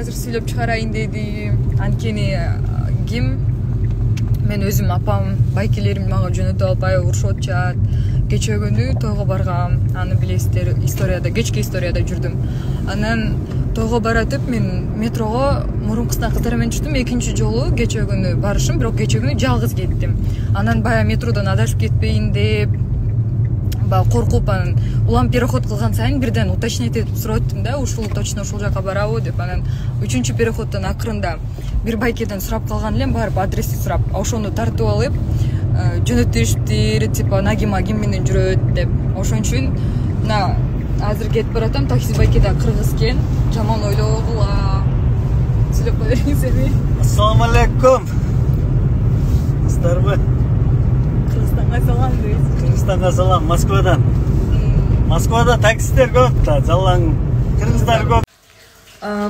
азыр сүйлөп чыгарайын дедим. Анткени ким мен өзүм апам, байкелерим мага жөнөтө албай урушуп атышат. Кече күнү тойго баргам. Аны билесиздер, историяда, кечки историяда жүрдүм. Анан тойго баратып мен метрого мурункусунан кыздар менен түштүм. Экинчи жолу кече күнү барышым, бирок кече күнү жалгыз кеттим. Анан баягы метродон адашып кетпейин деп коркуп, анан улам переход кылган сайын бирден уточнить этип сурап аттым да, ушул точно ушул жака барабы деп. Анан үчүнчү переходдон акырында бир байкеден сурап калган элем, барып адрести сурап, ошону тартып алып, жөнөтүштүр, типа Нагима ким менен жүрөт деп. Ошон үчүн мына азыр кетип баратам, такси байкеде кыргыз экен, жаман ойлогула. Сүйлөп кое бериңизерби? Ассаламу алейкум. Кыздарбы? Кыргызстанга салам дейсиз. Кыргызстанга салам, Москвадан. Москвада таксистер көп да, жалаң кыргыздар көп.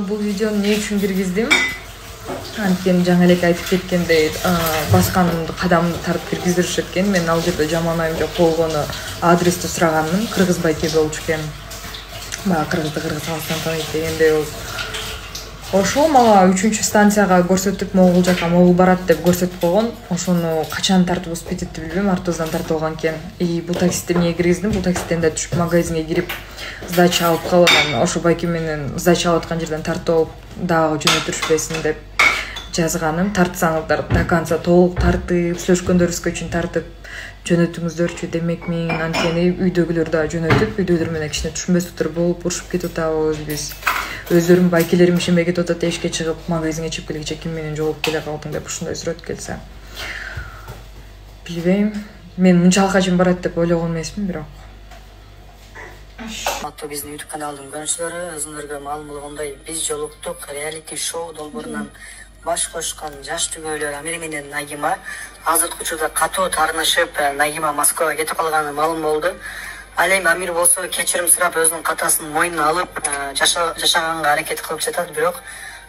Бул видеону эмне үчүн киргиздим? Анткени жаңы эле айтып кеткендей, басканымды кадамымды тартып киргиздиришет экен. Мен ал жерде жаман айым жок болгону адрести сураганмын. Кыргыз байке болчу экен. Мага кыргызды кыргыз алсаң таныйт дегендей болуп. Ошол мага 3-чү станцияга көрсөтүп, могул жака могул барат деп көрсөтүп койгон. Ошону качан тартып успеть этти билбейм, артыбыздан тартып алган экен. Бул таксиди эмнеге киргиздим? Бул таксиден да түшүп магазинге кирип, сдача алып калып, анан ошо байке менен сдача алып аткан жерден тартып алып, дагы жөнөтүрүшпесин деп жазганым. Тартсаңыздар до конца толук тартып, сүйлөшкөндөрүбүзгө үчүн тартып жөнөтүңүздөрчү демекмин. Анткени үйдөгүлөр да жөнөтүп, үйдөгүлөр менен кичине түшүнбөстүктөр болуп, урушуп кетип атабыз биз. Өзүрүм байкелерим ишенбей кетип атат, эшикке чыгып, магазинге чыгып келгиче ким менен жолугуп келе калдың деп ушундай сүрөт келсе. Билбейм. Мен мынчалыкка чейин барат деп ойлогон эмесмин, бирок. Аттуу биздин YouTube каналдын көрүүчүлөрү, өзүңөргө маалым болгондой, биз жолуктук реалити шоу долбоорунан баш кошкон жаш түгөйлөр Амир менен Нагима. Азыркы учурда катуу таарынышып, Нагима Москвага кетип калганы маалым болду. Ал эми Амир болсо кечирим сурап, өзүнүн катасын мойнуна алып, жашаганга аракет кылып жатат, бирок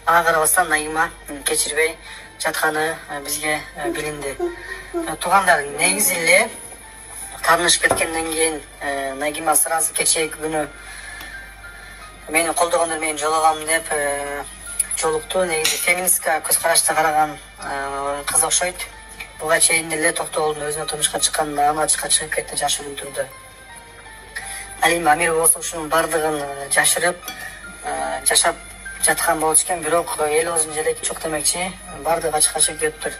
ага карабастан Нагима кечирбей жатканы бизге билинди. Туугандар, негизи эле таарынышып кеткенден кийин Нагима сразу кечээки күнү мени колдогондор менен жолугам деп жолукту. Негизи феминистка көз карашта караган кыз окшойт. Буга чейин эле Токтоолдун өзүнө турмушка чыкканда аны ачыкка чыгып кетти, жашырып турду. Ал эми Амир болсо ушунун бардыгын жашырып жашап жаткан болчу экен, бирок эл оозун желеки жок демекчи, бардыгы ачыкка чыгып кетиптир.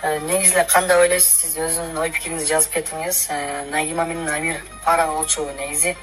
Негизи эле кандай ойлойсуз? Сиз өзүнүн ой пикириңизди жазып кетиңиз. Нагима менен Амир пара болчу негизи.